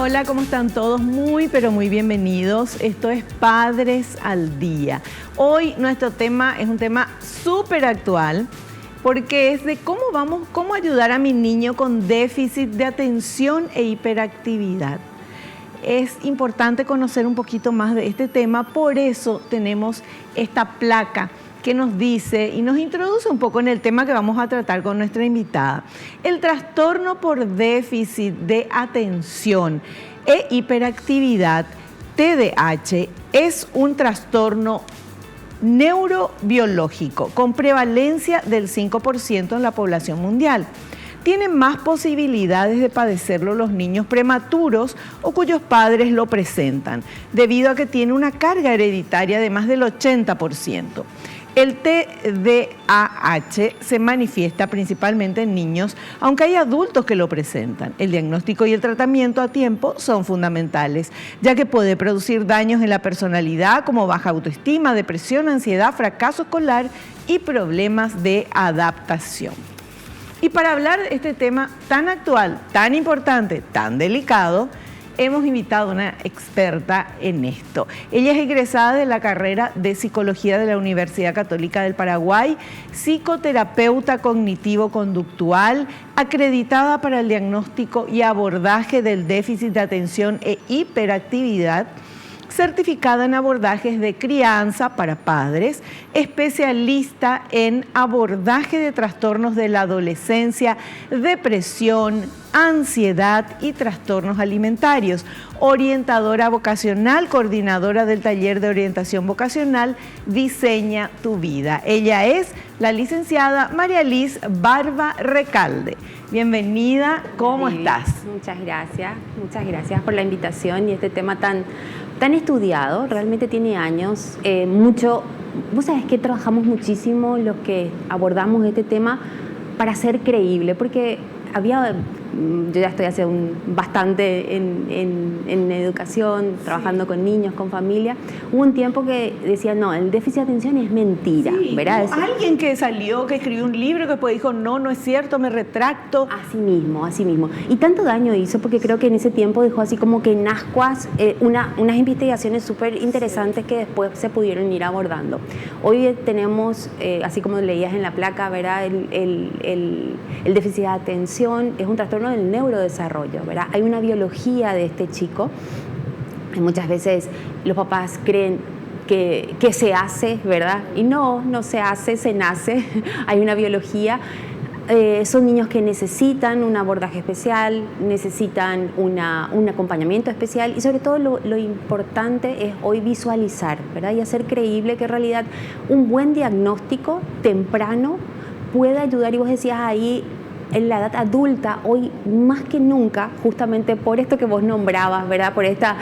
hola, ¿cómo están todos? Muy, pero muy bienvenidos. Esto es Padres al Día. Hoy nuestro tema es un tema súper actual porque es de cómo ayudar a mi niño con déficit de atención e hiperactividad. Es importante conocer un poquito más de este tema, por eso tenemos esta placa que nos dice y nos introduce un poco en el tema que vamos a tratar con nuestra invitada. El trastorno por déficit de atención e hiperactividad, TDAH, es un trastorno neurobiológico con prevalencia del 5% en la población mundial. Tienen más posibilidades de padecerlo los niños prematuros o cuyos padres lo presentan, debido a que tiene una carga hereditaria de más del 80%. El TDAH se manifiesta principalmente en niños, aunque hay adultos que lo presentan. El diagnóstico y el tratamiento a tiempo son fundamentales, ya que puede producir daños en la personalidad como baja autoestima, depresión, ansiedad, fracaso escolar y problemas de adaptación. Y para hablar de este tema tan actual, tan importante, tan delicado, hemos invitado a una experta en esto. Ella es egresada de la carrera de Psicología de la Universidad Católica del Paraguay, psicoterapeuta cognitivo-conductual, acreditada para el diagnóstico y abordaje del déficit de atención e hiperactividad, certificada en abordajes de crianza para padres, especialista en abordaje de trastornos de la adolescencia, depresión, ansiedad y trastornos alimentarios, orientadora vocacional, coordinadora del taller de orientación vocacional Diseña tu Vida. Ella es la licenciada María Liz Barba Recalde. Bienvenida, ¿cómo estás? Muchas gracias por la invitación y este tema tan estudiado, realmente tiene años, vos sabés que trabajamos muchísimo los que abordamos este tema para ser creíble, porque yo ya estoy hace bastante en educación, trabajando con niños, con familia. Hubo un tiempo que decía, no, el déficit de atención es mentira, sí, ¿verdad? Alguien que salió, que escribió un libro, que después dijo, no es cierto, me retracto. Así mismo. Y tanto daño hizo, porque creo que en ese tiempo dejó así como que en ascuas unas investigaciones súper interesantes que después se pudieron ir abordando. Hoy tenemos, así como leías en la placa, ¿verdad? El déficit de atención es un trastorno del neurodesarrollo, ¿verdad? Hay una biología de este chico. Y muchas veces los papás creen que se hace, ¿verdad? Y no se hace, se nace. Hay una biología. Son niños que necesitan un abordaje especial, necesitan un acompañamiento especial y sobre todo lo importante es hoy visualizar, ¿verdad? Y hacer creíble que en realidad un buen diagnóstico temprano puede ayudar. Y vos decías ahí, en la edad adulta, hoy más que nunca, justamente por esto que vos nombrabas, ¿verdad? Por esta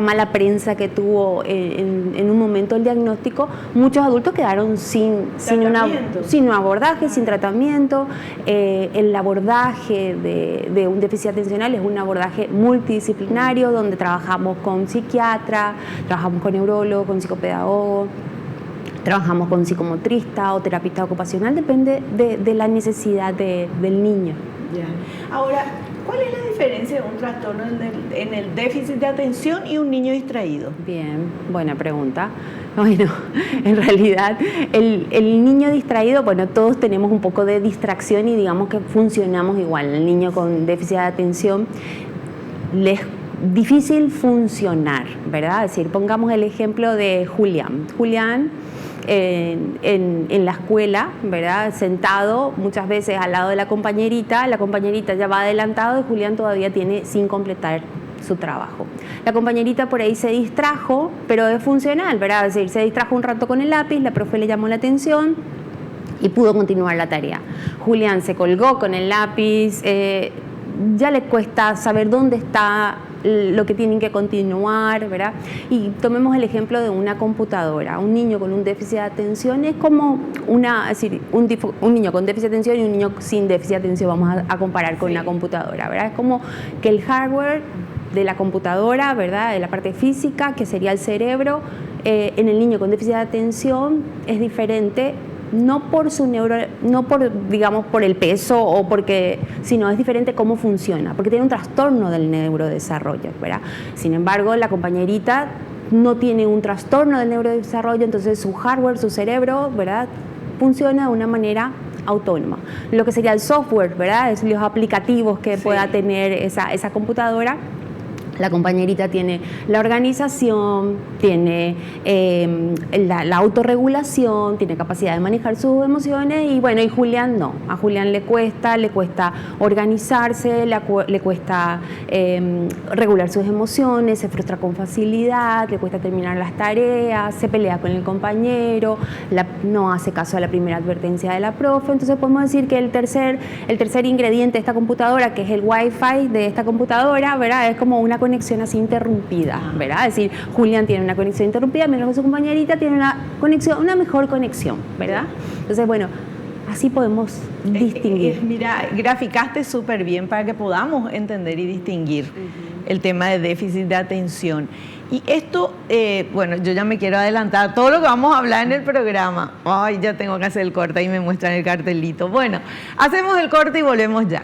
mala prensa que tuvo en un momento el diagnóstico, muchos adultos quedaron sin un abordaje, sin tratamiento. El abordaje de un déficit atencional es un abordaje multidisciplinario donde trabajamos con psiquiatra, trabajamos con neurólogo, con psicopedagogo, trabajamos con psicomotrista o terapista ocupacional, depende de la necesidad del niño. Ya. Ahora, ¿cuál es la diferencia de un trastorno en el déficit de atención y un niño distraído? Bien, buena pregunta. Bueno, en realidad el niño distraído, bueno, todos tenemos un poco de distracción y digamos que funcionamos igual. El niño con déficit de atención les difícil funcionar, ¿verdad? Es decir, pongamos el ejemplo de Julián. Julián en la escuela, ¿verdad? Sentado muchas veces al lado de la compañerita ya va adelantado y Julián todavía tiene sin completar su trabajo. La compañerita por ahí se distrajo, pero es funcional, ¿verdad? Es decir, se distrajo un rato con el lápiz, la profe le llamó la atención y pudo continuar la tarea. Julián se colgó con el lápiz, ya le cuesta saber dónde está lo que tienen que continuar, ¿verdad? Y tomemos el ejemplo de una computadora. Un niño con un déficit de atención es como un niño con déficit de atención y un niño sin déficit de atención, vamos a comparar con una computadora, ¿verdad? Es como que el hardware de la computadora, ¿verdad? De la parte física, que sería el cerebro, en el niño con déficit de atención es diferente no por su no por, digamos, por el peso o porque, sino es diferente cómo funciona, porque tiene un trastorno del neurodesarrollo, ¿verdad? Sin embargo, la compañerita no tiene un trastorno del neurodesarrollo, entonces su hardware, su cerebro, ¿verdad?, funciona de una manera autónoma. Lo que sería el software, ¿verdad?, es los aplicativos que pueda tener esa computadora. La compañerita tiene la organización, tiene la autorregulación, tiene capacidad de manejar sus emociones y bueno, y Julián no. A Julián le cuesta organizarse, le cuesta regular sus emociones, se frustra con facilidad, le cuesta terminar las tareas, se pelea con el compañero, no hace caso a la primera advertencia de la profe. Entonces podemos decir que el tercer ingrediente de esta computadora, que es el Wi-Fi de esta computadora, ¿verdad?, es como una conexión así interrumpida, ¿verdad? Es decir, Julián tiene una conexión interrumpida, mientras que su compañerita tiene una mejor conexión, ¿verdad? Entonces, bueno, así podemos distinguir. Mira, graficaste súper bien para que podamos entender y distinguir el tema de déficit de atención. Y esto, bueno, yo ya me quiero adelantar todo lo que vamos a hablar en el programa. Ay, ya tengo que hacer el corte, ahí me muestran el cartelito. Bueno, hacemos el corte y volvemos ya.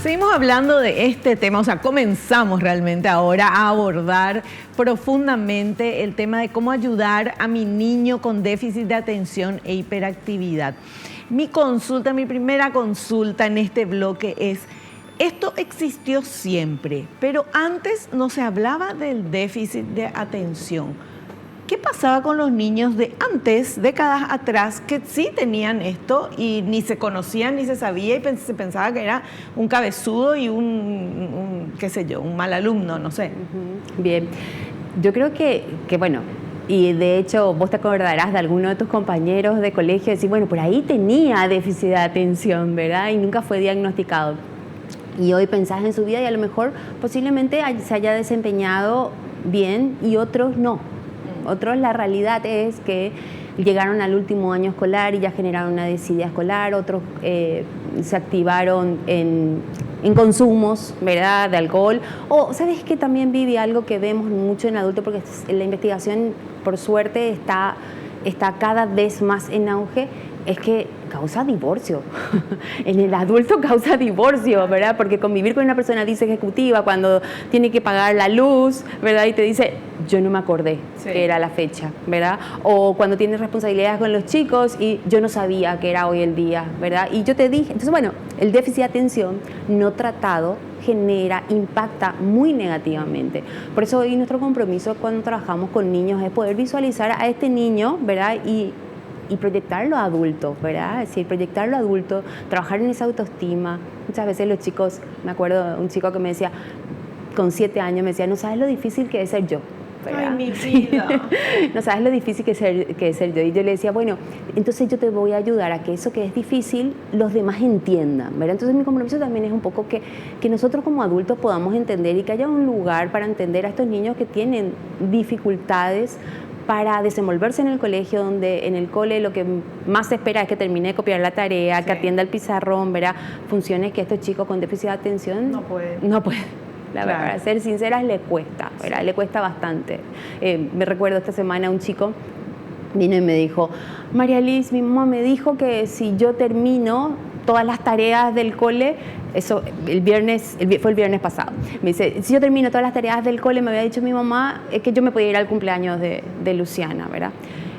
Seguimos hablando de este tema, o sea, comenzamos realmente ahora a abordar profundamente el tema de cómo ayudar a mi niño con déficit de atención e hiperactividad. Mi primera consulta en este bloque es, esto existió siempre, pero antes no se hablaba del déficit de atención. ¿Qué pasaba con los niños de antes, décadas atrás, que sí tenían esto y ni se conocían ni se sabía y se pensaba que era un cabezudo y qué sé yo, un mal alumno, no sé? Bien, yo creo que bueno, y de hecho vos te acordarás de alguno de tus compañeros de colegio decir, bueno, por ahí tenía déficit de atención, ¿verdad? Y nunca fue diagnosticado. Y hoy pensás en su vida y a lo mejor posiblemente se haya desempeñado bien y otros no. Otros, la realidad es que llegaron al último año escolar y ya generaron una desidia escolar, otros se activaron en consumos, ¿verdad?, de alcohol. O, ¿sabes qué? También vive algo que vemos mucho en adultos, porque la investigación, por suerte, está cada vez más en auge, es que causa divorcio. En el adulto causa divorcio, ¿verdad? Porque convivir con una persona disejecutiva cuando tiene que pagar la luz, ¿verdad?, y te dice, yo no me acordé que era la fecha, ¿verdad? O cuando tienes responsabilidades con los chicos y yo no sabía que era hoy el día, ¿verdad? Y yo te dije, entonces bueno, el déficit de atención no tratado impacta muy negativamente. Por eso hoy nuestro compromiso cuando trabajamos con niños es poder visualizar a este niño, ¿verdad?, y proyectarlo a adulto, ¿verdad? Es decir, proyectarlo a adulto, trabajar en esa autoestima. Muchas veces los chicos, me acuerdo de un chico que me decía, con 7 años, me decía, no sabes lo difícil que es ser yo, ¿verdad? Ay, mi vida. No sabes lo difícil que es ser yo. Y yo le decía, bueno, entonces yo te voy a ayudar a que eso que es difícil, los demás entiendan, ¿verdad? Entonces mi compromiso también es un poco que nosotros como adultos podamos entender y que haya un lugar para entender a estos niños que tienen dificultades para desenvolverse en el colegio, donde en el cole lo que más se espera es que termine de copiar la tarea, que atienda el pizarrón, ¿verdad? Funciones que estos chicos con déficit de atención no pueden. La verdad, para ser sinceras, le cuesta, ¿verdad? Le cuesta bastante. Me recuerdo esta semana un chico vino y me dijo, María Liz, mi mamá me dijo que si yo termino todas las tareas del cole, eso fue el viernes pasado, me dice, si yo termino todas las tareas del cole, me había dicho mi mamá que yo me podía ir al cumpleaños de Luciana, ¿verdad?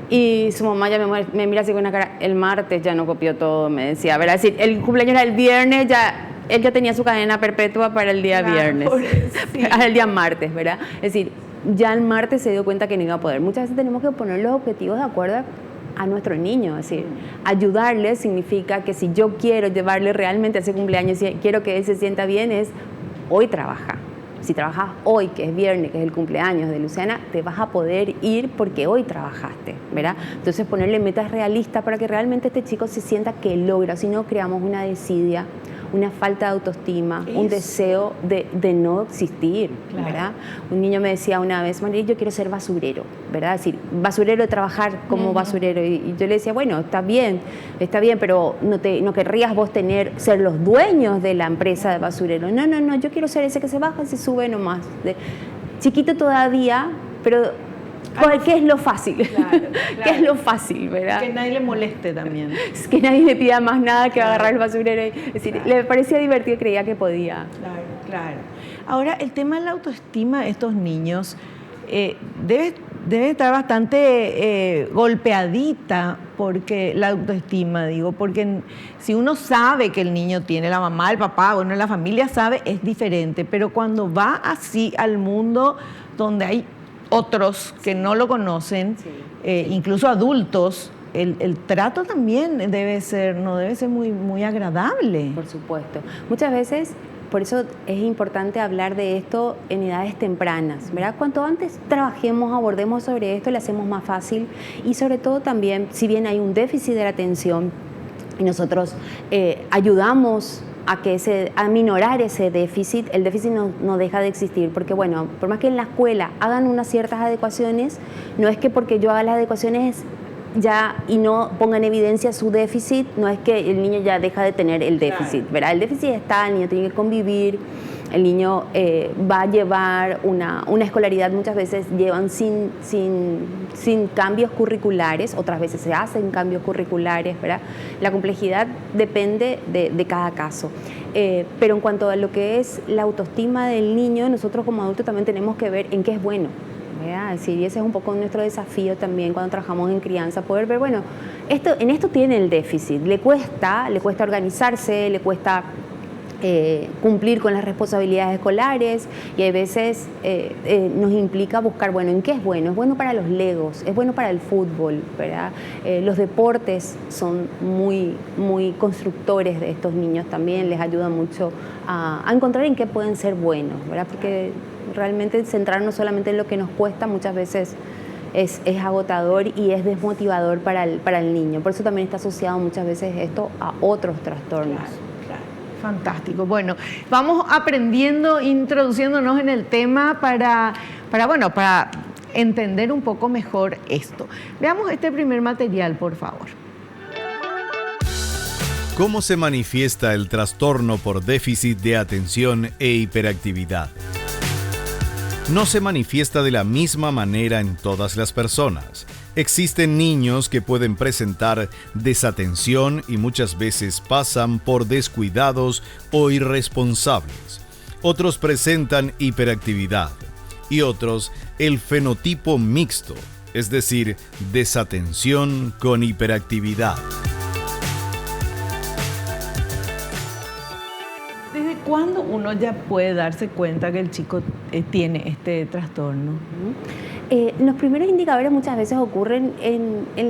Y su mamá ya me mira así con una cara, el martes ya no copió todo, me decía, ¿verdad? Es decir, el cumpleaños era el viernes, él ya tenía su cadena perpetua para el día viernes, para el día martes, ¿verdad? Es decir, ya el martes se dio cuenta que no iba a poder. Muchas veces tenemos que poner los objetivos de acuerdo a nuestro niño, es decir, ayudarle significa que si yo quiero llevarle realmente a ese cumpleaños, si quiero que él se sienta bien, es hoy trabaja, si trabajas hoy, que es viernes, que es el cumpleaños de Luciana, te vas a poder ir porque hoy trabajaste, ¿verdad? Entonces ponerle metas realistas para que realmente este chico se sienta que logra, si no creamos una desidia, una falta de autoestima, un deseo de no existir, claro. ¿Verdad? Un niño me decía una vez, María, yo quiero ser basurero, ¿verdad? Es decir, basurero, trabajar como basurero. Y yo le decía, bueno, está bien, pero no querrías vos ser los dueños de la empresa de basurero. No, yo quiero ser ese que se baja y se sube nomás. Chiquito todavía, pero ¿qué es lo fácil? Claro. ¿Qué es lo fácil, verdad? Que nadie le moleste también. Es que nadie le pida más nada que agarrar el basurero. Es decir, le parecía divertido, creía que podía. Claro. Ahora, el tema de la autoestima de estos niños debe estar bastante golpeadita, porque la autoestima, porque si uno sabe que el niño tiene la mamá, el papá, bueno, la familia sabe, es diferente, pero cuando va así al mundo donde hay otros que no lo conocen, incluso adultos, el trato también no debe ser muy, muy agradable. Por supuesto. Muchas veces, por eso es importante hablar de esto en edades tempranas, ¿verdad? Cuanto antes trabajemos, abordemos sobre esto, le hacemos más fácil, y sobre todo también, si bien hay un déficit de la atención, y nosotros ayudamos a minorar ese déficit, el déficit no deja de existir, porque bueno, por más que en la escuela hagan unas ciertas adecuaciones, no es que porque yo haga las adecuaciones ya y no ponga en evidencia su déficit, no es que el niño ya deja de tener el déficit, ¿verdad? El déficit está, el niño tiene que convivir, el niño va a llevar una escolaridad, muchas veces llevan sin cambios curriculares, otras veces se hacen cambios curriculares, ¿verdad? La complejidad depende de cada caso. Pero en cuanto a lo que es la autoestima del niño, nosotros como adultos también tenemos que ver en qué es bueno, ¿verdad? Es decir, y ese es un poco nuestro desafío también cuando trabajamos en crianza, poder ver, bueno, en esto tiene el déficit, le cuesta organizarse, le cuesta cumplir con las responsabilidades escolares, y a veces nos implica buscar, bueno, ¿en qué es bueno? Es bueno para los legos, es bueno para el fútbol, ¿verdad? Los deportes son muy, muy constructores de estos niños también, les ayuda mucho a encontrar en qué pueden ser buenos, ¿verdad? Porque realmente centrarnos solamente en lo que nos cuesta muchas veces es agotador y es desmotivador para el niño. Por eso también está asociado muchas veces esto a otros trastornos. Claro. Fantástico. Bueno, vamos aprendiendo, introduciéndonos en el tema para entender un poco mejor esto. Veamos este primer material, por favor. ¿Cómo se manifiesta el trastorno por déficit de atención e hiperactividad? No se manifiesta de la misma manera en todas las personas. Existen niños que pueden presentar desatención y muchas veces pasan por descuidados o irresponsables. Otros presentan hiperactividad y otros el fenotipo mixto, es decir, desatención con hiperactividad. ¿Desde cuándo uno ya puede darse cuenta que el chico tiene este trastorno? Los primeros indicadores muchas veces ocurren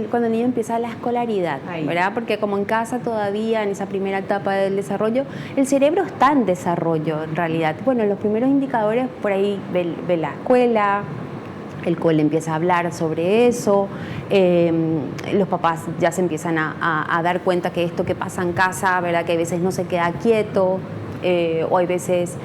cuando el niño empieza la escolaridad, ¿verdad? Porque como en casa todavía, en esa primera etapa del desarrollo, el cerebro está en desarrollo en realidad. Bueno, los primeros indicadores por ahí ve la escuela, el cole empieza a hablar sobre eso, los papás ya se empiezan a dar cuenta que esto que pasa en casa, ¿verdad? Que a veces no se queda quieto, o hay veces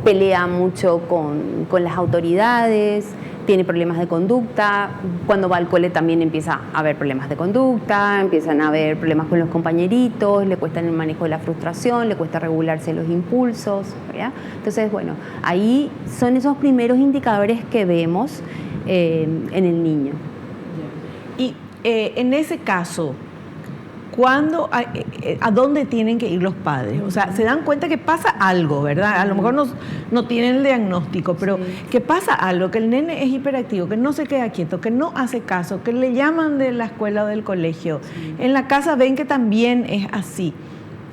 pelea mucho con las autoridades, tiene problemas de conducta, cuando va al cole también empieza a haber problemas de conducta, empiezan a haber problemas con los compañeritos, le cuesta el manejo de la frustración, le cuesta regularse los impulsos, ¿verdad? Entonces, bueno, ahí son esos primeros indicadores que vemos en el niño. Y en ese caso, ¿a dónde tienen que ir los padres? O sea, se dan cuenta que pasa algo, ¿verdad? A lo mejor no tienen el diagnóstico, pero que pasa algo, que el nene es hiperactivo, que no se queda quieto, que no hace caso, que le llaman de la escuela o del colegio. En la casa ven que también es así.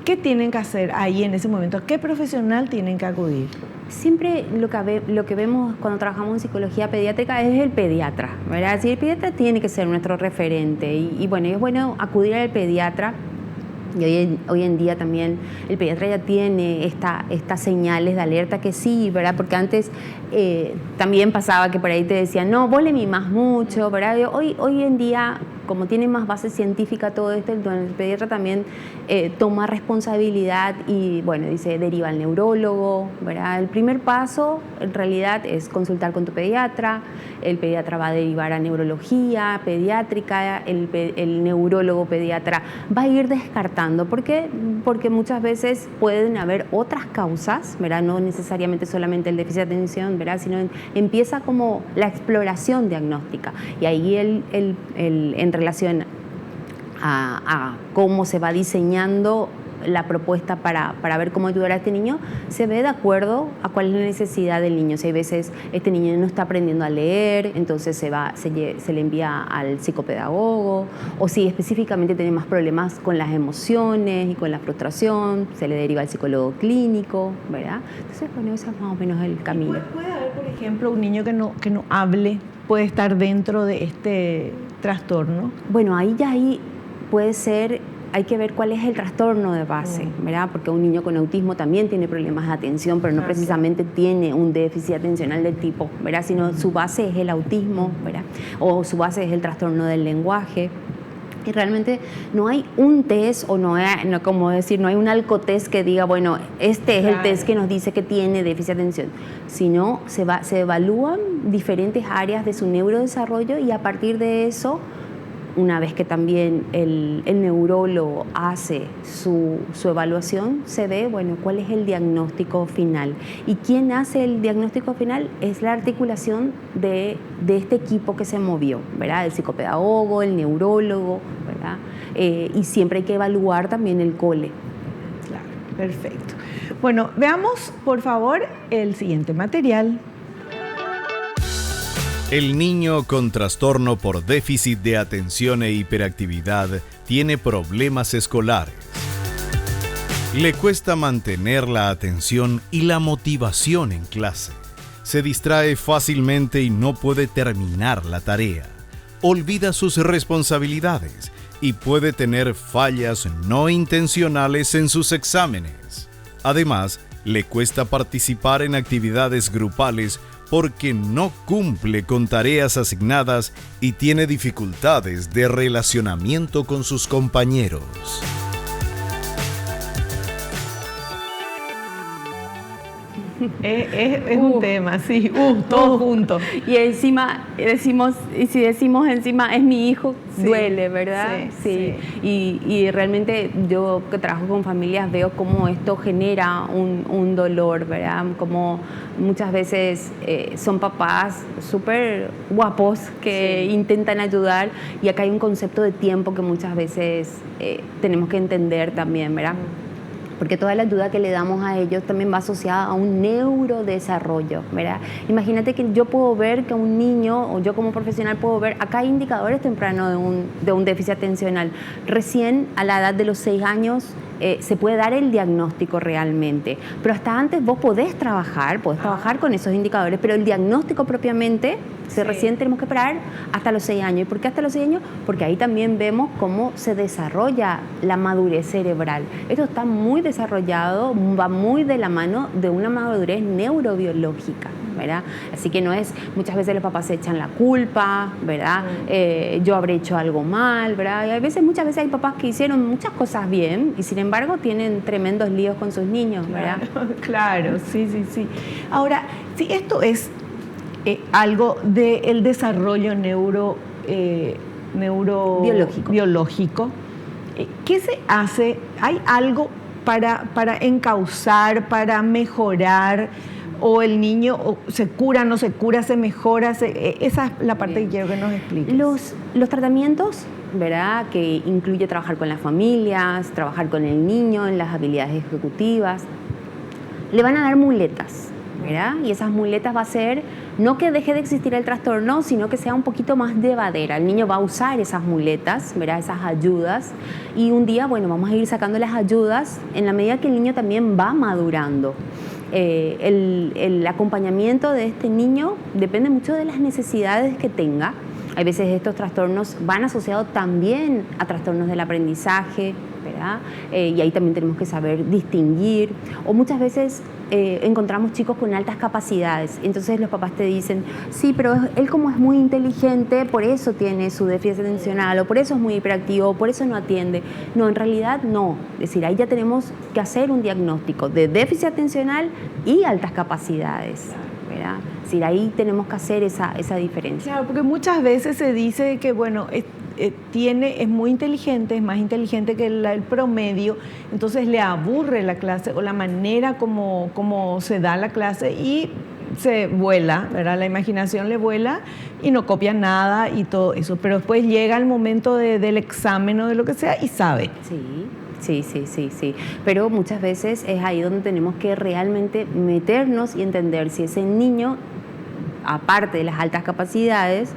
¿Qué tienen que hacer ahí en ese momento? ¿A qué profesional tienen que acudir? Siempre lo que vemos cuando trabajamos en psicología pediátrica es el pediatra, ¿verdad? Así, el pediatra tiene que ser nuestro referente y bueno, es bueno acudir al pediatra Y hoy en día también el pediatra ya tiene estas señales de alerta que sí, ¿verdad? Porque antes también pasaba que por ahí te decían, no, vos le mimás mucho, ¿verdad? Hoy en día, como tiene más base científica todo esto, el pediatra también toma responsabilidad y, bueno, dice, deriva al neurólogo, ¿verdad? El primer paso, en realidad, es consultar con tu pediatra. El pediatra va a derivar a neurología pediátrica, el neurólogo pediatra va a ir descartando. ¿Por qué? Porque muchas veces pueden haber otras causas, ¿verdad? No necesariamente solamente el déficit de atención, ¿verdad? Sino empieza como la exploración diagnóstica. Y ahí en relación a cómo se va diseñando la propuesta para ver cómo ayudar a este niño, se ve de acuerdo a cuál es la necesidad del niño. Si hay veces este niño no está aprendiendo a leer, entonces se le envía al psicopedagogo, o si específicamente tiene más problemas con las emociones y con la frustración, se le deriva al psicólogo clínico, ¿verdad? Entonces, bueno, ese es más o menos el camino. ¿Puede haber, por ejemplo, un niño que no hable, puede estar dentro de este trastorno? Bueno, ahí puede ser. Hay que ver cuál es el trastorno de base, ¿verdad? Porque un niño con autismo también tiene problemas de atención, pero no precisamente tiene un déficit atencional del tipo, ¿verdad? Sino su base es el autismo, ¿verdad? O su base es el trastorno del lenguaje. Y realmente no hay un test o no hay un alcotest que diga, bueno, este es el test que nos dice que tiene déficit de atención, sino se evalúan diferentes áreas de su neurodesarrollo y a partir de eso, una vez que también el neurólogo hace su evaluación, se ve, bueno, cuál es el diagnóstico final. ¿Y quién hace el diagnóstico final? Es la articulación de este equipo que se movió, ¿verdad? El psicopedagogo, el neurólogo, ¿verdad? Y siempre hay que evaluar también el cole. Claro, perfecto. Bueno, veamos, por favor, el siguiente material. El niño con trastorno por déficit de atención e hiperactividad tiene problemas escolares. Le cuesta mantener la atención y la motivación en clase. Se distrae fácilmente y no puede terminar la tarea. Olvida sus responsabilidades y puede tener fallas no intencionales en sus exámenes. Además, le cuesta participar en actividades grupales porque no cumple con tareas asignadas y tiene dificultades de relacionamiento con sus compañeros. Es un tema, sí, todo junto. Y encima si decimos encima es mi hijo, sí, duele, ¿verdad? Sí. Y realmente yo que trabajo con familias veo cómo esto genera un dolor, ¿verdad? Como muchas veces son papás súper guapos que intentan ayudar y acá hay un concepto de tiempo que muchas veces tenemos que entender también, ¿verdad? Porque toda la ayuda que le damos a ellos también va asociada a un neurodesarrollo, ¿verdad? Imagínate que yo puedo ver que un niño, o yo como profesional puedo ver, acá hay indicadores tempranos de un déficit atencional. Recién a la edad de los 6 años se puede dar el diagnóstico realmente, pero hasta antes vos podés trabajar con esos indicadores, pero el diagnóstico propiamente, recién tenemos que esperar hasta los 6 años. ¿Y por qué hasta los 6 años? Porque ahí también vemos cómo se desarrolla la madurez cerebral. Esto está muy desarrollado, va muy de la mano de una madurez neurobiológica, ¿verdad? Así que no es, muchas veces los papás se echan la culpa, ¿verdad? Yo habré hecho algo mal, ¿verdad? Y muchas veces hay papás que hicieron muchas cosas bien y sin embargo tienen tremendos líos con sus niños, ¿verdad? Claro, sí. Ahora, si esto es algo del desarrollo neurobiológico, ¿qué se hace? ¿Hay algo para encauzar, para mejorar? ¿O el niño se cura, no se cura, se mejora? Esa es la parte que quiero que nos expliques. Los tratamientos, ¿verdad? Que incluye trabajar con las familias, trabajar con el niño en las habilidades ejecutivas, le van a dar muletas, ¿verdad? Y esas muletas va a ser, no que deje de existir el trastorno, sino que sea un poquito más llevadera. El niño va a usar esas muletas, ¿verdad? Esas ayudas. Y un día, bueno, vamos a ir sacando las ayudas en la medida que el niño también va madurando. El acompañamiento de este niño depende mucho de las necesidades que tenga. Hay veces estos trastornos van asociados también a trastornos del aprendizaje, ¿verdad? Y ahí también tenemos que saber distinguir. O muchas veces encontramos chicos con altas capacidades. Entonces los papás te dicen, sí, pero él como es muy inteligente, por eso tiene su déficit atencional, o por eso es muy hiperactivo, o por eso no atiende. No, en realidad no. Es decir, ahí ya tenemos que hacer un diagnóstico de déficit atencional y altas capacidades, ¿verdad? Es decir, ahí tenemos que hacer esa diferencia. Claro, porque muchas veces se dice que, bueno, es muy inteligente, es más inteligente que el promedio, entonces le aburre la clase o la manera como se da la clase y se vuela, ¿verdad? La imaginación le vuela y no copia nada y todo eso, pero después llega el momento del examen o de lo que sea y sabe. Sí. Pero muchas veces es ahí donde tenemos que realmente meternos y entender si ese niño, aparte de las altas capacidades,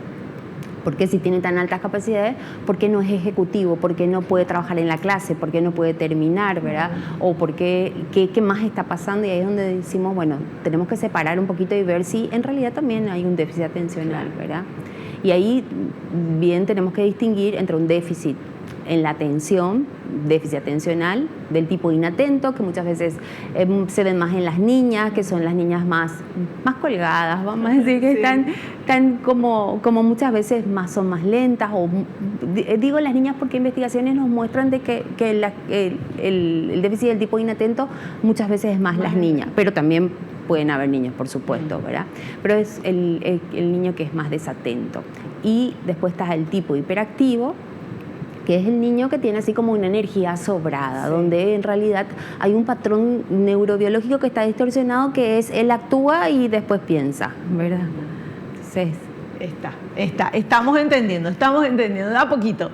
porque si tiene tan altas capacidades, ¿por qué no es ejecutivo? ¿Por qué no puede trabajar en la clase? ¿Por qué no puede terminar, verdad? O por qué más está pasando, y ahí es donde decimos, bueno, tenemos que separar un poquito y ver si en realidad también hay un déficit atencional, ¿verdad? Y ahí bien tenemos que distinguir entre un déficit en la atención, déficit atencional del tipo inatento, que muchas veces se ven más en las niñas, que son las niñas más colgadas, vamos a decir, que están como muchas veces son más lentas, o digo las niñas porque investigaciones nos muestran de que el déficit del tipo inatento muchas veces es más las niñas, pero también pueden haber niños, por supuesto, ¿verdad? Pero es el niño que es más desatento. Y después está el tipo hiperactivo, que es el niño que tiene así como una energía sobrada, donde en realidad hay un patrón neurobiológico que está distorsionado, que es él actúa y después piensa, ¿verdad? Entonces, estamos entendiendo, da poquito.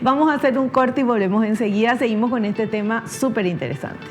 Vamos a hacer un corte y volvemos enseguida, seguimos con este tema súper interesante.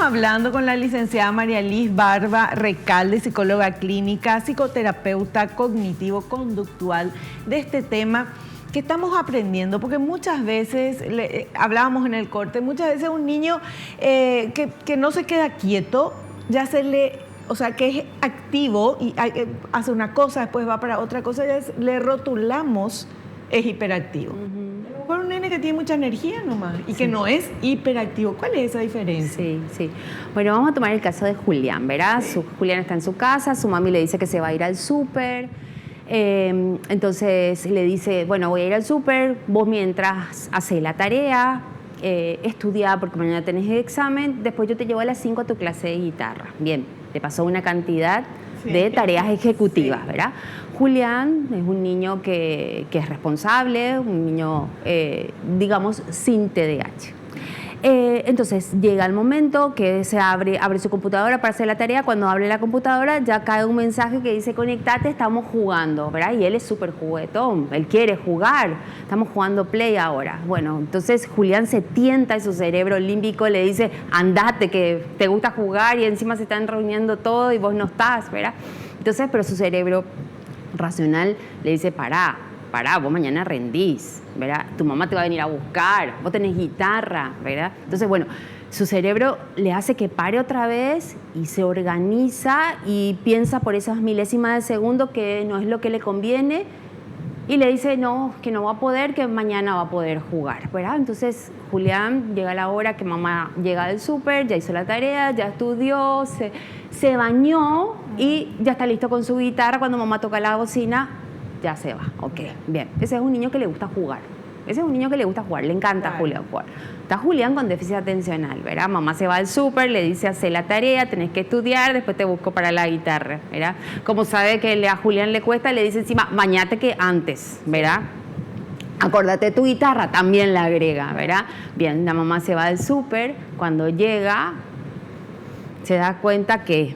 Hablando con la licenciada María Liz Barba Recalde, psicóloga clínica, psicoterapeuta cognitivo-conductual, de este tema que estamos aprendiendo, porque muchas veces, hablábamos en el corte, muchas veces un niño que no se queda quieto, ya que es activo y hace una cosa, después va para otra cosa, ya le rotulamos es hiperactivo. Un nene que tiene mucha energía nomás y que no es hiperactivo. ¿Cuál es esa diferencia? Sí. Bueno, vamos a tomar el caso de Julián, ¿verdad? Julián está en su casa, su mami le dice que se va a ir al súper. Entonces le dice, bueno, voy a ir al súper, vos mientras haces la tarea, estudia porque mañana tenés el examen, después yo te llevo a las 5 a tu clase de guitarra. Bien, te pasó una cantidad de tareas ejecutivas, ¿verdad? Julián es un niño que es responsable, un niño, digamos, sin TDAH. Entonces llega el momento que se abre su computadora para hacer la tarea. Cuando abre la computadora ya cae un mensaje que dice conectate, estamos jugando, ¿verdad? Y él es súper juguetón, él quiere jugar, estamos jugando Play ahora. Bueno, entonces Julián se tienta y su cerebro límbico le dice andate, que te gusta jugar y encima se están reuniendo todo y vos no estás, ¿verdad? Entonces, pero su cerebro racional le dice pará, vos mañana rendís, ¿verdad? Tu mamá te va a venir a buscar, vos tenés guitarra, ¿verdad? Entonces, bueno, su cerebro le hace que pare otra vez y se organiza y piensa por esas milésimas de segundo que no es lo que le conviene y le dice no, que no va a poder, que mañana va a poder jugar, ¿verdad? Entonces, Julián llega a la hora que mamá llega del súper, ya hizo la tarea, ya estudió, se bañó y ya está listo con su guitarra. Cuando mamá toca la bocina, ya se va. Ok, bien. Ese es un niño que le gusta jugar. Le encanta Julián jugar. Está Julián con déficit atencional, ¿verdad? Mamá se va al súper, le dice, hace la tarea, tenés que estudiar, después te busco para la guitarra, ¿verdad? Como sabe que a Julián le cuesta, le dice encima, bañate que antes, ¿verdad? Acordate de tu guitarra, también la agrega, ¿verdad? Bien, la mamá se va al súper, cuando llega, se da cuenta que,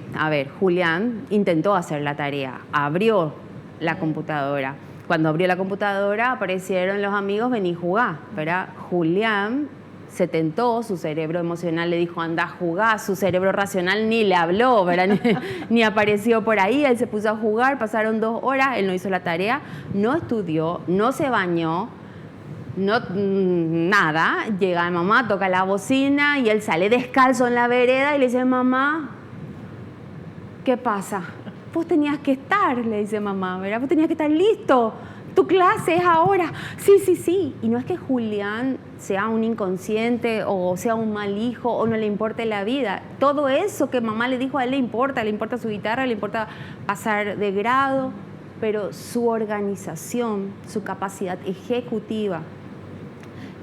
Julián intentó hacer la tarea, abrió la computadora. Cuando abrió la computadora aparecieron los amigos, vení a jugar, ¿verdad? Julián se tentó, su cerebro emocional le dijo anda a jugar, su cerebro racional ni le habló, ¿verdad? Ni apareció por ahí, él se puso a jugar, pasaron 2 horas, él no hizo la tarea, no estudió, no se bañó, no, nada, llega la mamá, toca la bocina y él sale descalzo en la vereda y le dice, mamá, ¿qué pasa? Vos tenías que estar, le dice mamá, ¿verdad? Vos tenías que estar listo. Tu clase es ahora. Sí, sí, sí. Y no es que Julián sea un inconsciente o sea un mal hijo o no le importe la vida. Todo eso que mamá le dijo a él le importa su guitarra, le importa pasar de grado, pero su organización, su capacidad ejecutiva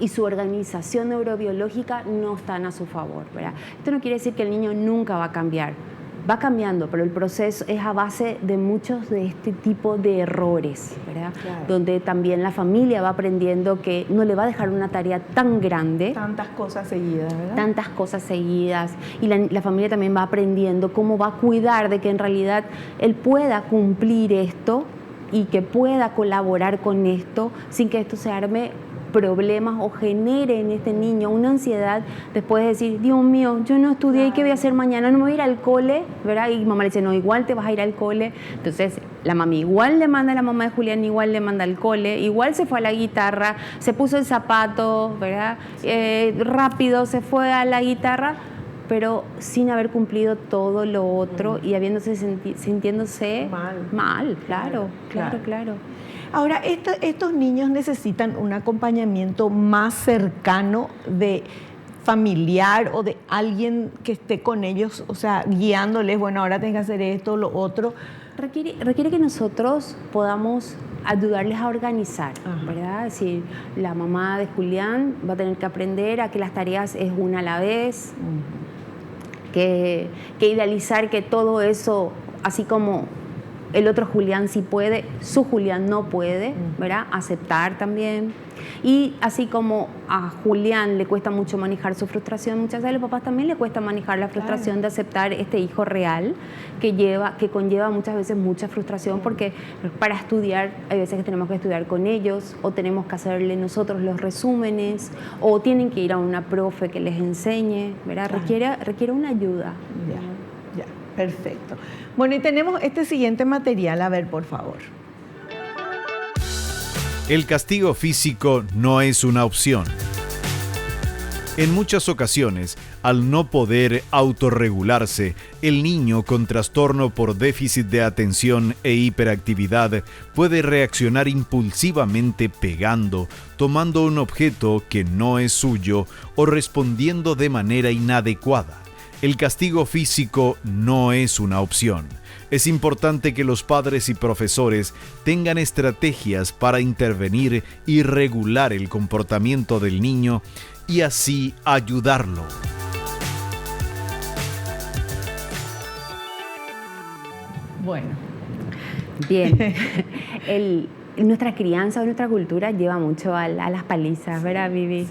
y su organización neurobiológica no están a su favor, ¿verdad? Esto no quiere decir que el niño nunca va a cambiar. Va cambiando, pero el proceso es a base de muchos de este tipo de errores, ¿verdad? Claro. Donde también la familia va aprendiendo que no le va a dejar una tarea tan grande. Tantas cosas seguidas, ¿verdad? Tantas cosas seguidas. Y la familia también va aprendiendo cómo va a cuidar de que en realidad él pueda cumplir esto y que pueda colaborar con esto sin que esto se arme problemas o genere en este niño una ansiedad después de decir, Dios mío, yo no estudié, ¿y qué voy a hacer mañana? No me voy a ir al cole, ¿verdad? Y mamá le dice, no, igual te vas a ir al cole. Entonces la mami igual le manda a la mamá de Julián, igual le manda al cole, igual se fue a la guitarra, se puso el zapato, ¿verdad? Rápido se fue a la guitarra, pero sin haber cumplido todo lo otro y habiéndose sintiéndose mal, claro. Ahora, estos niños necesitan un acompañamiento más cercano de familiar o de alguien que esté con ellos, o sea, guiándoles, bueno, ahora tenés que hacer esto, lo otro. Requiere que nosotros podamos ayudarles a organizar, ¿verdad? Es decir, la mamá de Julián va a tener que aprender a que las tareas es una a la vez, que idealizar que todo eso, así como el otro Julián sí puede, su Julián no puede, ¿verdad? Aceptar también. Y así como a Julián le cuesta mucho manejar su frustración, muchas veces a los papás también le cuesta manejar la frustración de aceptar este hijo real que conlleva muchas veces mucha frustración, porque para estudiar hay veces que tenemos que estudiar con ellos o tenemos que hacerle nosotros los resúmenes o tienen que ir a una profe que les enseñe, ¿verdad? Requiere una ayuda. Ya, perfecto. Bueno, y tenemos este siguiente material, a ver, por favor. El castigo físico no es una opción. En muchas ocasiones, al no poder autorregularse, el niño con trastorno por déficit de atención e hiperactividad puede reaccionar impulsivamente pegando, tomando un objeto que no es suyo o respondiendo de manera inadecuada. El castigo físico no es una opción. Es importante que los padres y profesores tengan estrategias para intervenir y regular el comportamiento del niño y así ayudarlo. Bueno, bien. Nuestra crianza o nuestra cultura lleva mucho a las palizas, ¿verdad, Vivi?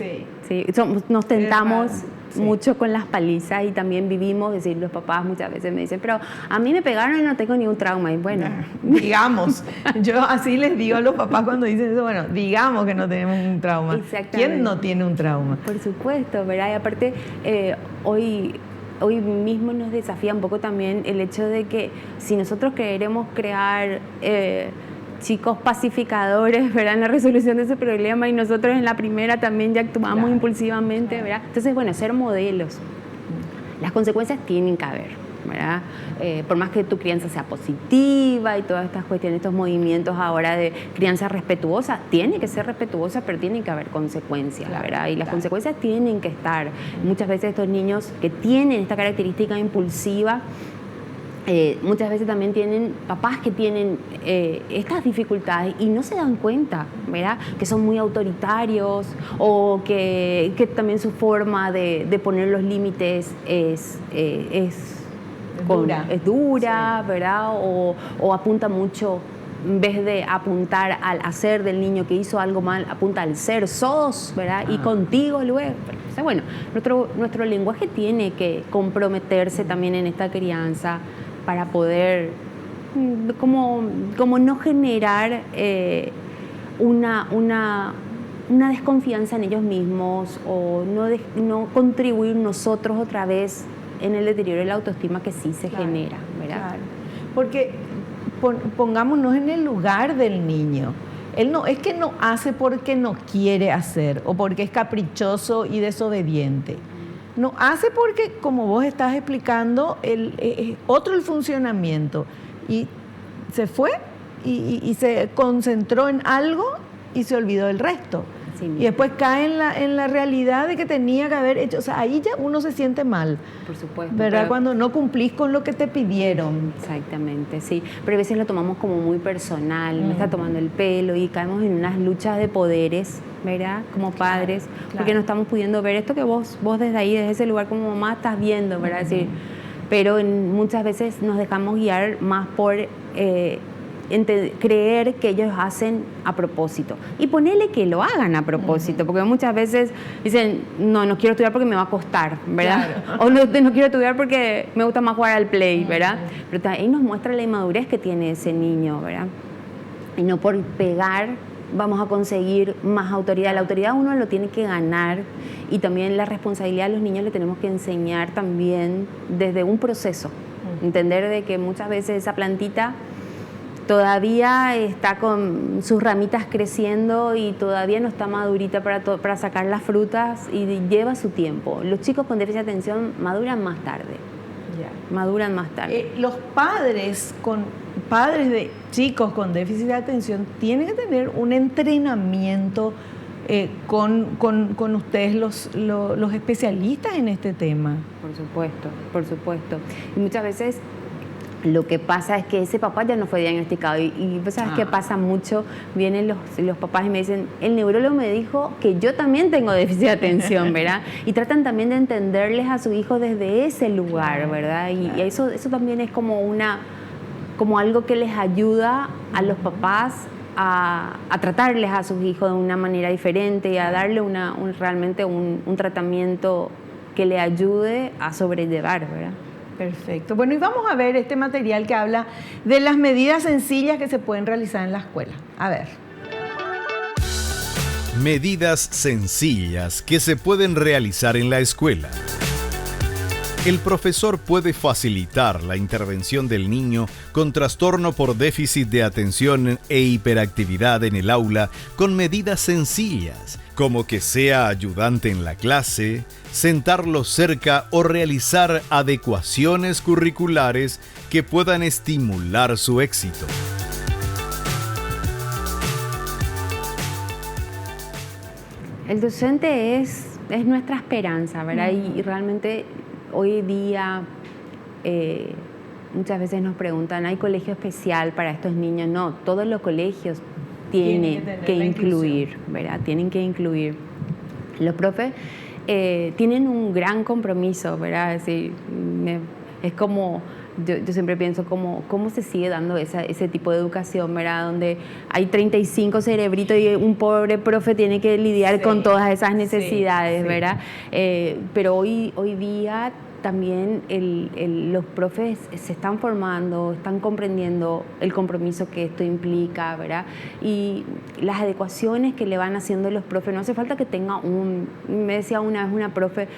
Sí. Nos tentamos mucho con las palizas y también vivimos, es decir, los papás muchas veces me dicen, pero a mí me pegaron y no tengo ningún trauma. Y bueno, digamos, yo así les digo a los papás cuando dicen eso, bueno, digamos que no tenemos un trauma. Exactamente. ¿Quién no tiene un trauma? Por supuesto, ¿verdad? Y aparte, hoy mismo nos desafía un poco también el hecho de que si nosotros queremos crear chicos pacificadores, ¿verdad?, en la resolución de ese problema y nosotros en la primera también ya actuamos impulsivamente, ¿verdad? Entonces, bueno, ser modelos. Las consecuencias tienen que haber, ¿verdad? Por más que tu crianza sea positiva y todas estas cuestiones, estos movimientos ahora de crianza respetuosa, tiene que ser respetuosa, pero tiene que haber consecuencias, ¿verdad? Y las consecuencias tienen que estar. Muchas veces estos niños que tienen esta característica impulsiva, muchas veces también tienen papás que tienen estas dificultades y no se dan cuenta, ¿verdad? Que son muy autoritarios o que también su forma de poner los límites es dura, sí, ¿verdad? O apunta mucho, en vez de apuntar al hacer del niño que hizo algo mal, apunta al ser, sos, ¿verdad? Y contigo luego. O sea, bueno, nuestro lenguaje tiene que comprometerse también en esta crianza para poder como no generar una desconfianza en ellos mismos o no contribuir nosotros otra vez en el deterioro de la autoestima que sí se genera, ¿verdad? Claro. Porque pongámonos en el lugar del niño. Él no es que no hace porque no quiere hacer o porque es caprichoso y desobediente. No hace porque, como vos estás explicando, otro el funcionamiento. Y se fue y se concentró en algo y se olvidó del resto. Y después cae en la realidad de que tenía que haber hecho, o sea, ahí ya uno se siente mal. Por supuesto. ¿Verdad? Cuando no cumplís con lo que te pidieron. Exactamente, sí. Pero a veces lo tomamos como muy personal, me está tomando el pelo y caemos en unas luchas de poderes, ¿verdad? Como padres, porque no estamos pudiendo ver esto que vos desde ahí, desde ese lugar como mamá estás viendo, ¿verdad? Es decir, pero muchas veces nos dejamos guiar más por creer que ellos hacen a propósito y ponerle que lo hagan a propósito, porque muchas veces dicen, no quiero estudiar porque me va a costar, ¿verdad? Claro. O no quiero estudiar porque me gusta más jugar al play, ¿verdad? Pero ahí nos muestra la inmadurez que tiene ese niño, ¿verdad? Y no por pegar vamos a conseguir más autoridad. La autoridad uno lo tiene que ganar y también la responsabilidad a los niños le tenemos que enseñar también desde un proceso. Entender de que muchas veces esa plantita todavía está con sus ramitas creciendo y todavía no está madurita para sacar las frutas y lleva su tiempo. Los chicos con déficit de atención maduran más tarde. Maduran más tarde. Los padres de chicos con déficit de atención tienen que tener un entrenamiento con ustedes los especialistas en este tema. Por supuesto. Y muchas veces lo que pasa es que ese papá ya no fue diagnosticado y pues sabes que pasa mucho, vienen los papás y me dicen, el neurólogo me dijo que yo también tengo déficit de atención, ¿verdad? Y tratan también de entenderles a su hijo desde ese lugar, ¿verdad? Y eso también es como algo que les ayuda a los papás a tratarles a sus hijos de una manera diferente y a darle realmente un tratamiento que le ayude a sobrellevar, ¿verdad? Perfecto. Bueno, y vamos a ver este material que habla de las medidas sencillas que se pueden realizar en la escuela. A ver. Medidas sencillas que se pueden realizar en la escuela. El profesor puede facilitar la intervención del niño con trastorno por déficit de atención e hiperactividad en el aula con medidas sencillas, como que sea ayudante en la clase, sentarlo cerca o realizar adecuaciones curriculares que puedan estimular su éxito. El docente es nuestra esperanza, ¿verdad? Y realmente hoy día muchas veces nos preguntan, ¿hay colegio especial para estos niños? No, todos los colegios tienen que incluir, ¿verdad? Tienen que incluir. Los profes tienen un gran compromiso, ¿verdad? Es decir, es como, yo siempre pienso cómo se sigue dando ese tipo de educación, ¿verdad? Donde hay 35 cerebritos y un pobre profe tiene que lidiar con todas esas necesidades, ¿verdad? Pero hoy día también los profes se están formando, están comprendiendo el compromiso que esto implica, ¿verdad? Y las adecuaciones que le van haciendo los profes, no hace falta que tenga me decía una vez una profe,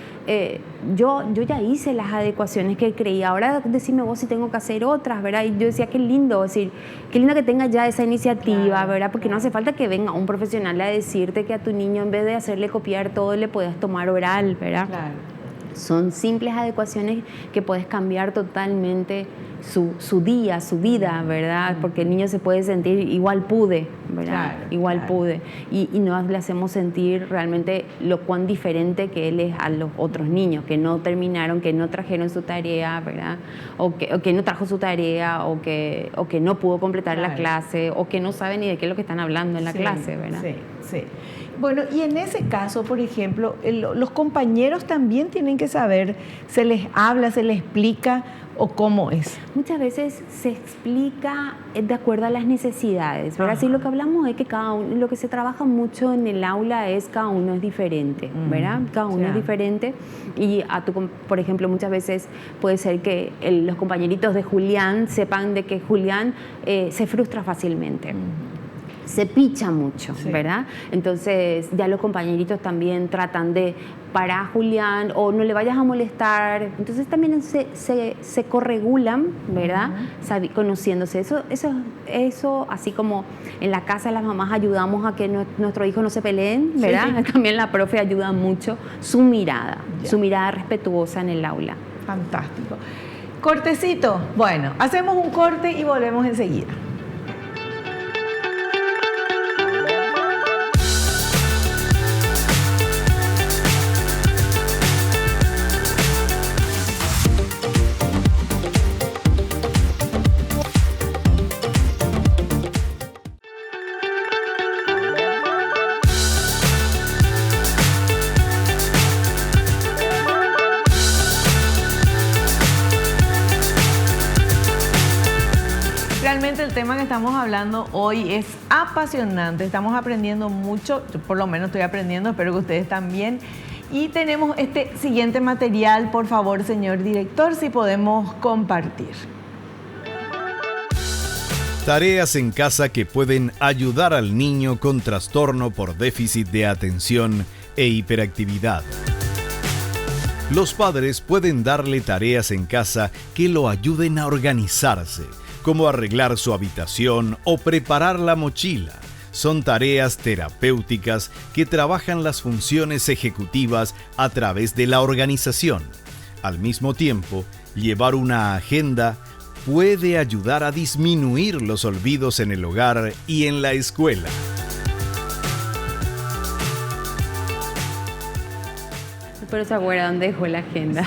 yo ya hice las adecuaciones que creía, ahora decime vos si tengo que hacer otras, ¿verdad? Y yo decía, qué lindo, es decir, qué lindo que tengas ya esa iniciativa, ¿verdad? Porque no hace falta que venga un profesional a decirte que a tu niño en vez de hacerle copiar todo, le puedes tomar oral, ¿verdad? Claro. Son simples adecuaciones que puedes cambiar totalmente su día, su vida, ¿verdad? Porque el niño se puede sentir igual pude, ¿verdad? Igual pude. Y nos le hacemos sentir realmente lo cuán diferente que él es a los otros niños, que no terminaron, que no trajeron su tarea, ¿verdad? O que no trajo su tarea, o que no pudo completar la clase, o que no sabe ni de qué es lo que están hablando en la clase, ¿verdad? Sí. Bueno, y en ese caso, por ejemplo, los compañeros también tienen que saber, se les habla, se les explica o cómo es. Muchas veces se explica de acuerdo a las necesidades, ¿verdad? Así lo que hablamos es que lo que se trabaja mucho en el aula es cada uno es diferente, ¿verdad? Cada uno es diferente y por ejemplo, muchas veces puede ser que los compañeritos de Julián sepan de que Julián se frustra fácilmente. se picha mucho, Sí. ¿verdad? Entonces ya los compañeritos también tratan de parar, Julián, o no le vayas a molestar. Entonces también se corregulan, ¿verdad? Conociéndose. Eso, así como en la casa las mamás ayudamos a que nuestros hijos no se peleen, ¿verdad? Sí. También la profe ayuda mucho su mirada respetuosa en el aula. Fantástico. Cortecito. Bueno, hacemos un corte y volvemos enseguida. Realmente el tema que estamos hablando hoy es apasionante, estamos aprendiendo mucho, yo por lo menos estoy aprendiendo, espero que ustedes también. Y tenemos este siguiente material, por favor, señor director, si podemos compartir. Tareas en casa que pueden ayudar al niño con trastorno por déficit de atención e hiperactividad. Los padres pueden darle tareas en casa que lo ayuden a organizarse, como arreglar su habitación o preparar la mochila. Son tareas terapéuticas que trabajan las funciones ejecutivas a través de la organización. Al mismo tiempo, llevar una agenda puede ayudar a disminuir los olvidos en el hogar y en la escuela. Pero se acuerda dónde dejó la agenda.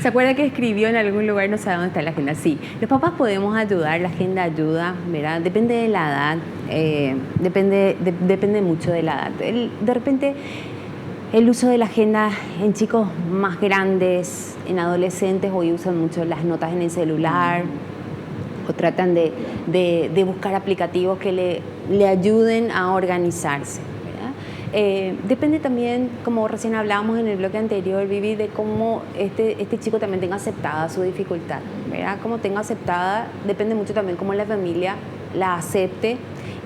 ¿Se acuerda que escribió en algún lugar, no sabe dónde está la agenda? Sí, los papás podemos ayudar, la agenda ayuda, ¿verdad? Depende de la edad, depende mucho de la edad. De repente, el uso de la agenda en chicos más grandes, en adolescentes, hoy usan mucho las notas en el celular, o tratan de buscar aplicativos que le ayuden a organizarse. Depende también, como recién hablábamos en el bloque anterior, Vivi, de cómo este chico también tenga aceptada su dificultad, ¿verdad? Cómo tenga aceptada, depende mucho también cómo la familia la acepte,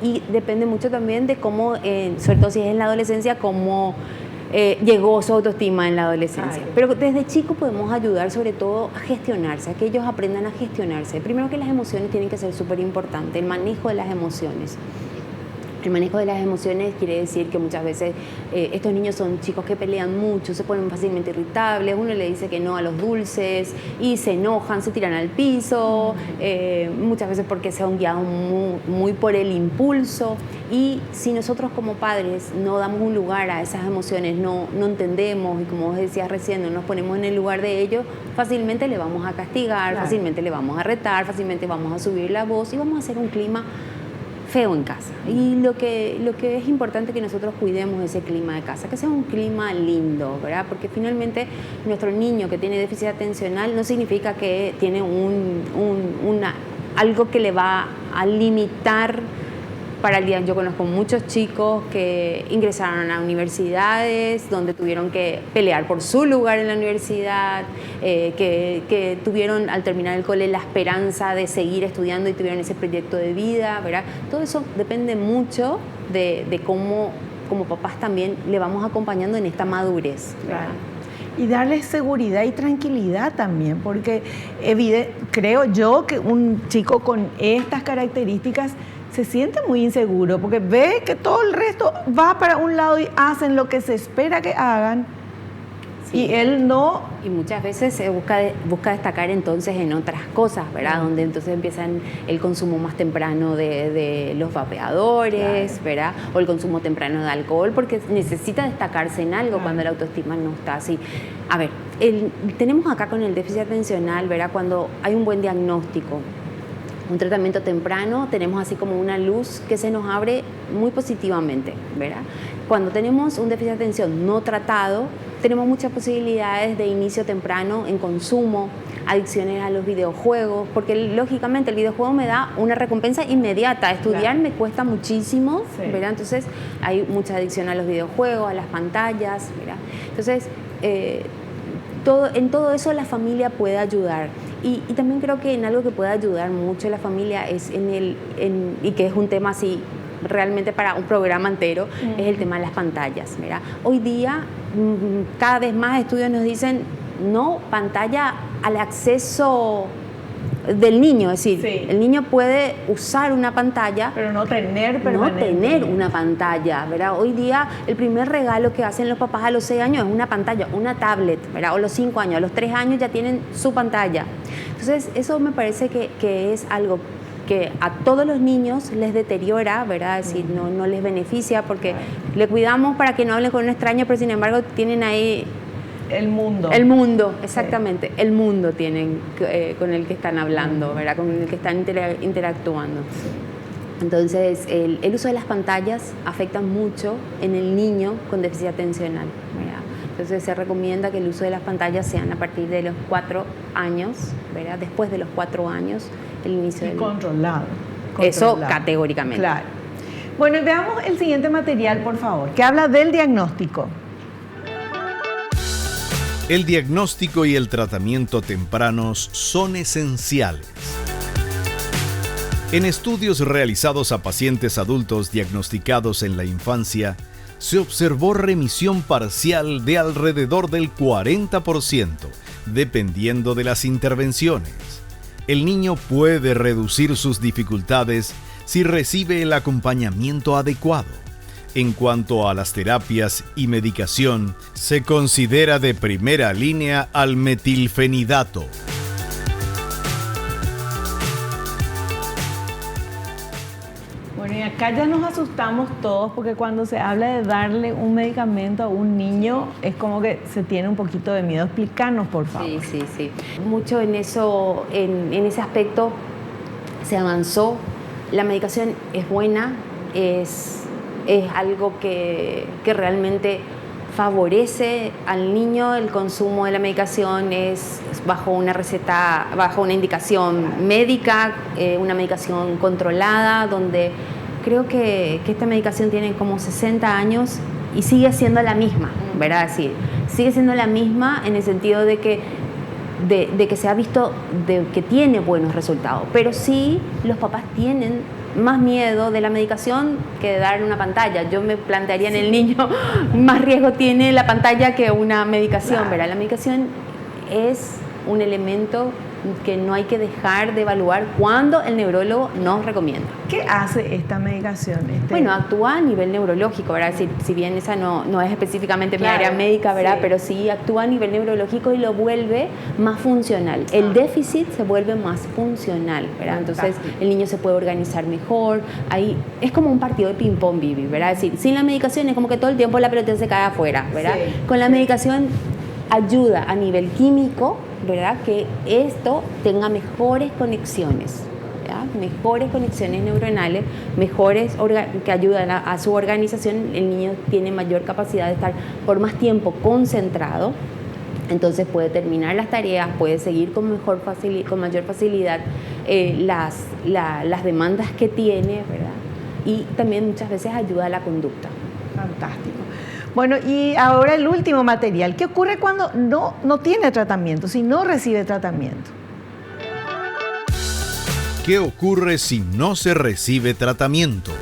y depende mucho también de cómo, sobre todo si es en la adolescencia, cómo llegó su autoestima en la adolescencia. Pero desde chico podemos ayudar sobre todo a gestionarse, a que ellos aprendan a gestionarse. Primero que las emociones tienen que ser súper importantes, el manejo de las emociones. El manejo de las emociones quiere decir que muchas veces estos niños son chicos que pelean mucho, se ponen fácilmente irritables, uno le dice que no a los dulces y se enojan, se tiran al piso, muchas veces porque se han guiado muy por el impulso. Y si nosotros como padres no damos un lugar a esas emociones, no entendemos, y como vos decías recién, no nos ponemos en el lugar de ellos, fácilmente le vamos a castigar, fácilmente le vamos a retar, fácilmente vamos a subir la voz y vamos a hacer un clima feo en casa. Y lo que es importante que nosotros cuidemos ese clima de casa, que sea un clima lindo, ¿verdad? Porque finalmente nuestro niño que tiene déficit atencional no significa que tiene algo que le va a limitar para el día. Yo conozco muchos chicos que ingresaron a universidades donde tuvieron que pelear por su lugar en la universidad, que tuvieron al terminar el cole la esperanza de seguir estudiando y tuvieron ese proyecto de vida, ¿verdad? Todo eso depende mucho de cómo como papás también le vamos acompañando en esta madurez, ¿verdad? Y darles seguridad y tranquilidad también, porque creo yo que un chico con estas características se siente muy inseguro, porque ve que todo el resto va para un lado y hacen lo que se espera que hagan, sí. Y él no. Y muchas veces se busca destacar entonces en otras cosas, ¿verdad? Donde entonces empiezan el consumo más temprano de los vapeadores, ¿verdad? O el consumo temprano de alcohol, porque necesita destacarse en algo cuando la autoestima no está así. A ver, tenemos acá con el déficit atencional, ¿verdad? Cuando hay un buen diagnóstico, un tratamiento temprano, tenemos así como una luz que se nos abre muy positivamente, ¿verdad? Cuando tenemos un déficit de atención no tratado, tenemos muchas posibilidades de inicio temprano en consumo, adicciones a los videojuegos, porque lógicamente el videojuego me da una recompensa inmediata. Estudiar me cuesta muchísimo, ¿verdad? Entonces hay mucha adicción a los videojuegos, a las pantallas, ¿verdad? Entonces, en todo eso la familia puede ayudar. Y también creo que en algo que puede ayudar mucho la familia es y que es un tema así realmente para un programa entero, es el tema de las pantallas. Mira, hoy día cada vez más estudios nos dicen no pantalla al acceso del niño, es decir, sí, el niño puede usar una pantalla, pero no tener una pantalla, ¿verdad? Hoy día el primer regalo que hacen los papás a los 6 años es una pantalla, una tablet, ¿verdad? O los 5 años, a los 3 años ya tienen su pantalla. Entonces, eso me parece que es algo que a todos los niños les deteriora, ¿verdad? Es decir, no les beneficia porque le cuidamos para que no hablen con un extraño, pero sin embargo tienen ahí el mundo. El mundo, exactamente. Sí. El mundo tienen con el que están hablando, ¿verdad? Con el que están interactuando. Entonces, el uso de las pantallas afecta mucho en el niño con déficit atencional, ¿verdad? Entonces, se recomienda que el uso de las pantallas sean a partir de los 4 años, ¿verdad? Después de los 4 años, el inicio del... Controlado. Eso categóricamente. Claro. Bueno, y veamos el siguiente material, por favor, que habla del diagnóstico. El diagnóstico y el tratamiento tempranos son esenciales. En estudios realizados a pacientes adultos diagnosticados en la infancia, se observó remisión parcial de alrededor del 40%, dependiendo de las intervenciones. El niño puede reducir sus dificultades si recibe el acompañamiento adecuado. En cuanto a las terapias y medicación, se considera de primera línea al metilfenidato. Bueno, y acá ya nos asustamos todos porque cuando se habla de darle un medicamento a un niño es como que se tiene un poquito de miedo. Explícanos, por favor. Sí. Mucho en eso, en ese aspecto se avanzó. La medicación es buena, es algo que realmente favorece al niño. El consumo de la medicación es bajo una receta, bajo una indicación médica, una medicación controlada, donde creo que esta medicación tiene como 60 años y sigue siendo la misma, ¿verdad? Sí, sigue siendo la misma en el sentido de que se ha visto que tiene buenos resultados, pero sí los papás tienen más miedo de la medicación que de darle una pantalla. Yo me plantearía en el niño, más riesgo tiene la pantalla que una medicación, claro. ¿Verdad? La medicación es un elemento que no hay que dejar de evaluar cuando el neurólogo nos recomienda. ¿Qué hace esta medicación? Bueno, actúa a nivel neurológico, ¿verdad? Si bien esa no es específicamente mi área médica, ¿verdad? Sí. Pero sí actúa a nivel neurológico y lo vuelve más funcional. El déficit se vuelve más funcional, ¿verdad? Entonces el niño se puede organizar mejor. Ahí es como un partido de ping-pong, Vivi, ¿verdad? Es decir, sin la medicación es como que todo el tiempo la pelota se cae afuera, ¿verdad? Sí. Con la medicación ayuda a nivel químico, ¿verdad? Que esto tenga mejores conexiones, ¿verdad? Mejores conexiones neuronales, que ayudan a su organización. El niño tiene mayor capacidad de estar por más tiempo concentrado, entonces puede terminar las tareas, puede seguir con mayor facilidad las demandas que tiene, ¿verdad? Y también muchas veces ayuda a la conducta. Fantástico. Bueno, y ahora el último material. ¿Qué ocurre cuando no tiene tratamiento, si no recibe tratamiento? ¿Qué ocurre si no se recibe tratamiento?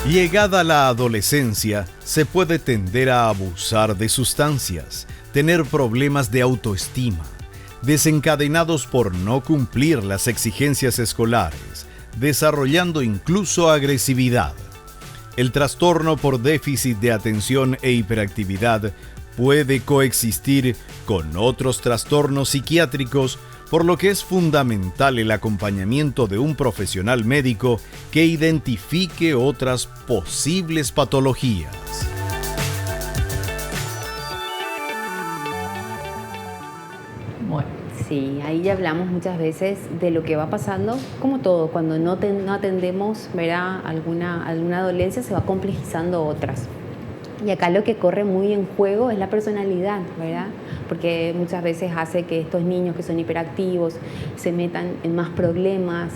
Llegada la adolescencia, se puede tender a abusar de sustancias, tener problemas de autoestima, desencadenados por no cumplir las exigencias escolares, desarrollando incluso agresividad. El trastorno por déficit de atención e hiperactividad puede coexistir con otros trastornos psiquiátricos, por lo que es fundamental el acompañamiento de un profesional médico que identifique otras posibles patologías. Sí, ahí ya hablamos muchas veces de lo que va pasando, como todo, cuando no atendemos, ¿verdad? alguna dolencia, se va complejizando otras. Y acá lo que corre muy en juego es la personalidad, ¿verdad? Porque muchas veces hace que estos niños que son hiperactivos se metan en más problemas.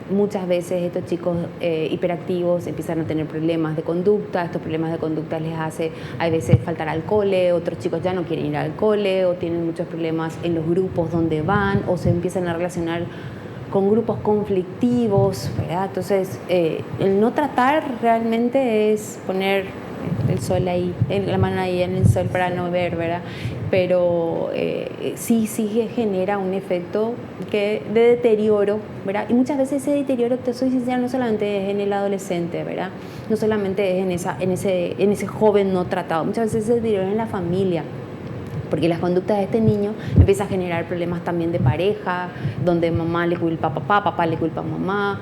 Muchas veces estos chicos hiperactivos empiezan a tener problemas de conducta. Estos problemas de conducta les hace a veces faltar al cole, otros chicos ya no quieren ir al cole o tienen muchos problemas en los grupos donde van o se empiezan a relacionar con grupos conflictivos, ¿verdad? Entonces, el no tratar realmente es poner el sol ahí, la mano ahí en el sol para no ver, ¿verdad? Pero sí genera un efecto de deterioro, ¿verdad? Y muchas veces ese deterioro, te soy sincera, no solamente es en el adolescente, ¿verdad? No solamente es en ese joven no tratado, muchas veces ese deterioro es en la familia. Porque las conductas de este niño empiezan a generar problemas también de pareja, donde mamá le culpa a papá, papá le culpa a mamá,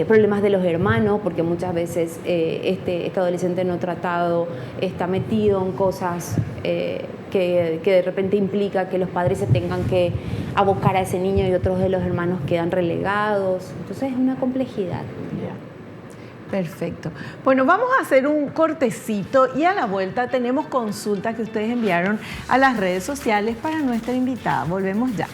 problemas de los hermanos, porque muchas veces este adolescente no tratado está metido en cosas que de repente implica que los padres se tengan que abocar a ese niño y otros de los hermanos quedan relegados. Entonces es una complejidad. Perfecto. Bueno, vamos a hacer un cortecito y a la vuelta tenemos consultas que ustedes enviaron a las redes sociales para nuestra invitada. Volvemos ya.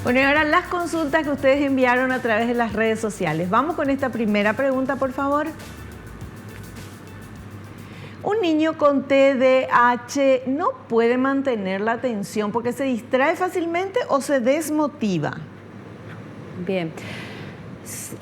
Bueno, y ahora las consultas que ustedes enviaron a través de las redes sociales. Vamos con esta primera pregunta, por favor. Un niño con TDAH no puede mantener la atención porque se distrae fácilmente o se desmotiva. Bien.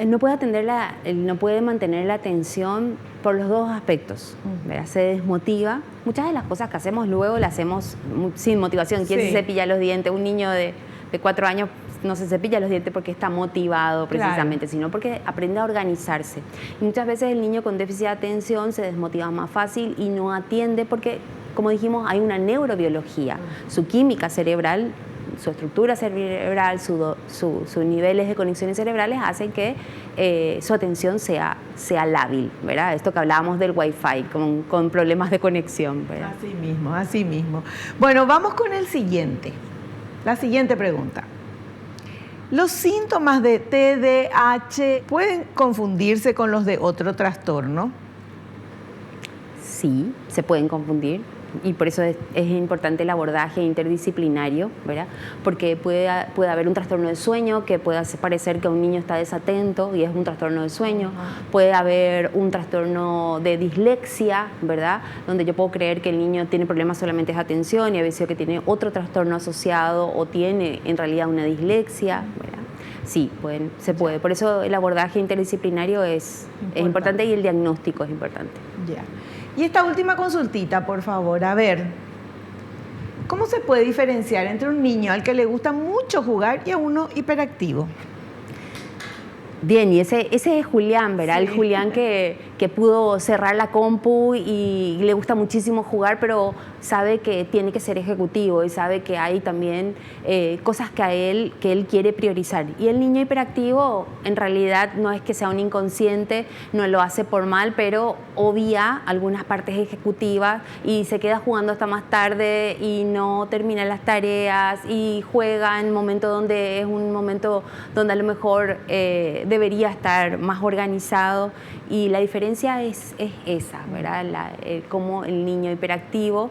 No puede mantener la atención por los dos aspectos, ¿verdad? Se desmotiva. Muchas de las cosas que hacemos luego las hacemos sin motivación. ¿Quién se cepilla los dientes? Un niño de 4 años no se cepilla los dientes porque está motivado precisamente, sino porque aprende a organizarse. Y muchas veces el niño con déficit de atención se desmotiva más fácil y no atiende porque, como dijimos, hay una neurobiología. Su química cerebral, su estructura cerebral, sus niveles de conexiones cerebrales hacen que su atención sea lábil, ¿verdad? Esto que hablábamos del Wi-Fi, con problemas de conexión, ¿verdad? Así mismo. Bueno, vamos con la siguiente pregunta. ¿Los síntomas de TDAH pueden confundirse con los de otro trastorno? Sí, se pueden confundir. Y por eso es importante el abordaje interdisciplinario, ¿verdad? Porque puede haber un trastorno de sueño que puede parecer que un niño está desatento y es un trastorno de sueño. Puede haber un trastorno de dislexia, ¿verdad? Donde yo puedo creer que el niño tiene problemas solamente de atención y a veces que tiene otro trastorno asociado o tiene en realidad una dislexia, ¿verdad? Sí, se puede. Por eso el abordaje interdisciplinario es importante y el diagnóstico es importante. Ya. Y esta última consultita, por favor, a ver, ¿cómo se puede diferenciar entre un niño al que le gusta mucho jugar y a uno hiperactivo? Bien, y ese es Julián, ¿verdad? Sí. El Julián que pudo cerrar la compu y le gusta muchísimo jugar, pero sabe que tiene que ser ejecutivo y sabe que hay también cosas que él quiere priorizar. Y el niño hiperactivo en realidad no es que sea un inconsciente, no lo hace por mal, pero obvia algunas partes ejecutivas y se queda jugando hasta más tarde y no termina las tareas y juega en un momento donde es un momento donde a lo mejor debería estar más organizado. Y la diferencia es esa, ¿verdad? Cómo el niño hiperactivo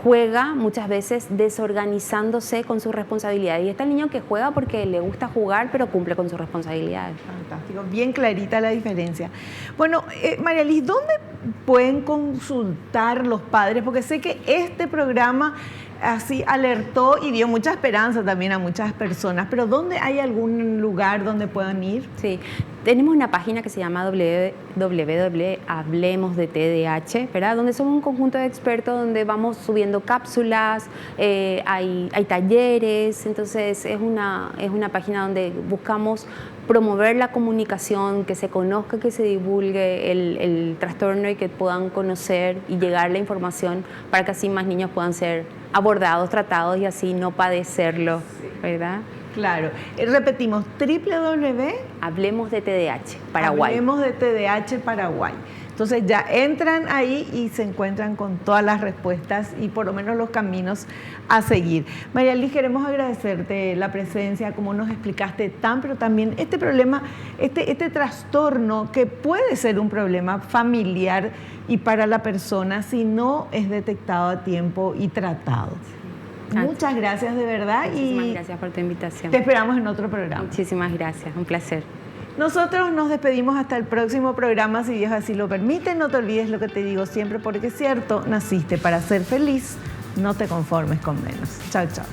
juega muchas veces desorganizándose con sus responsabilidades. Y está el niño que juega porque le gusta jugar, pero cumple con sus responsabilidades. Fantástico, bien clarita la diferencia. Bueno, María Liz, ¿dónde pueden consultar los padres? Porque sé que este programa así alertó y dio mucha esperanza también a muchas personas, pero ¿dónde hay algún lugar donde puedan ir? Sí, Tenemos una página que se llama Hablemos de TDAH, ¿verdad? Donde somos un conjunto de expertos donde vamos subiendo cápsulas, hay talleres, entonces es una página donde buscamos promover la comunicación, que se conozca, que se divulgue el trastorno y que puedan conocer y llegar la información para que así más niños puedan ser abordados, tratados y así no padecerlo, ¿verdad? Claro. Repetimos, Hablemos de TDAH, Paraguay. Hablemos de TDAH Paraguay. Entonces ya entran ahí y se encuentran con todas las respuestas y por lo menos los caminos a seguir. María Liz, queremos agradecerte la presencia, como nos explicaste pero también este problema, este trastorno que puede ser un problema familiar y para la persona si no es detectado a tiempo y tratado. Muchas gracias de verdad. Muchísimas gracias por tu invitación. Te esperamos en otro programa. Muchísimas gracias, un placer. Nosotros nos despedimos hasta el próximo programa, si Dios así lo permite. No te olvides lo que te digo siempre, porque es cierto, naciste para ser feliz, no te conformes con menos. Chao, chao.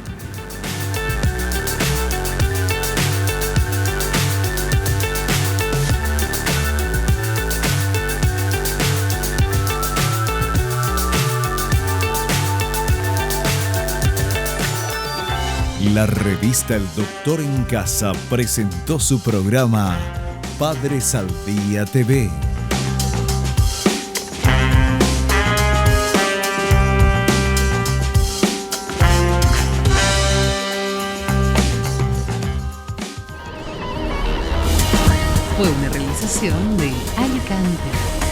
La revista El Doctor en Casa presentó su programa Padres al Día TV. Fue una realización de Alicante.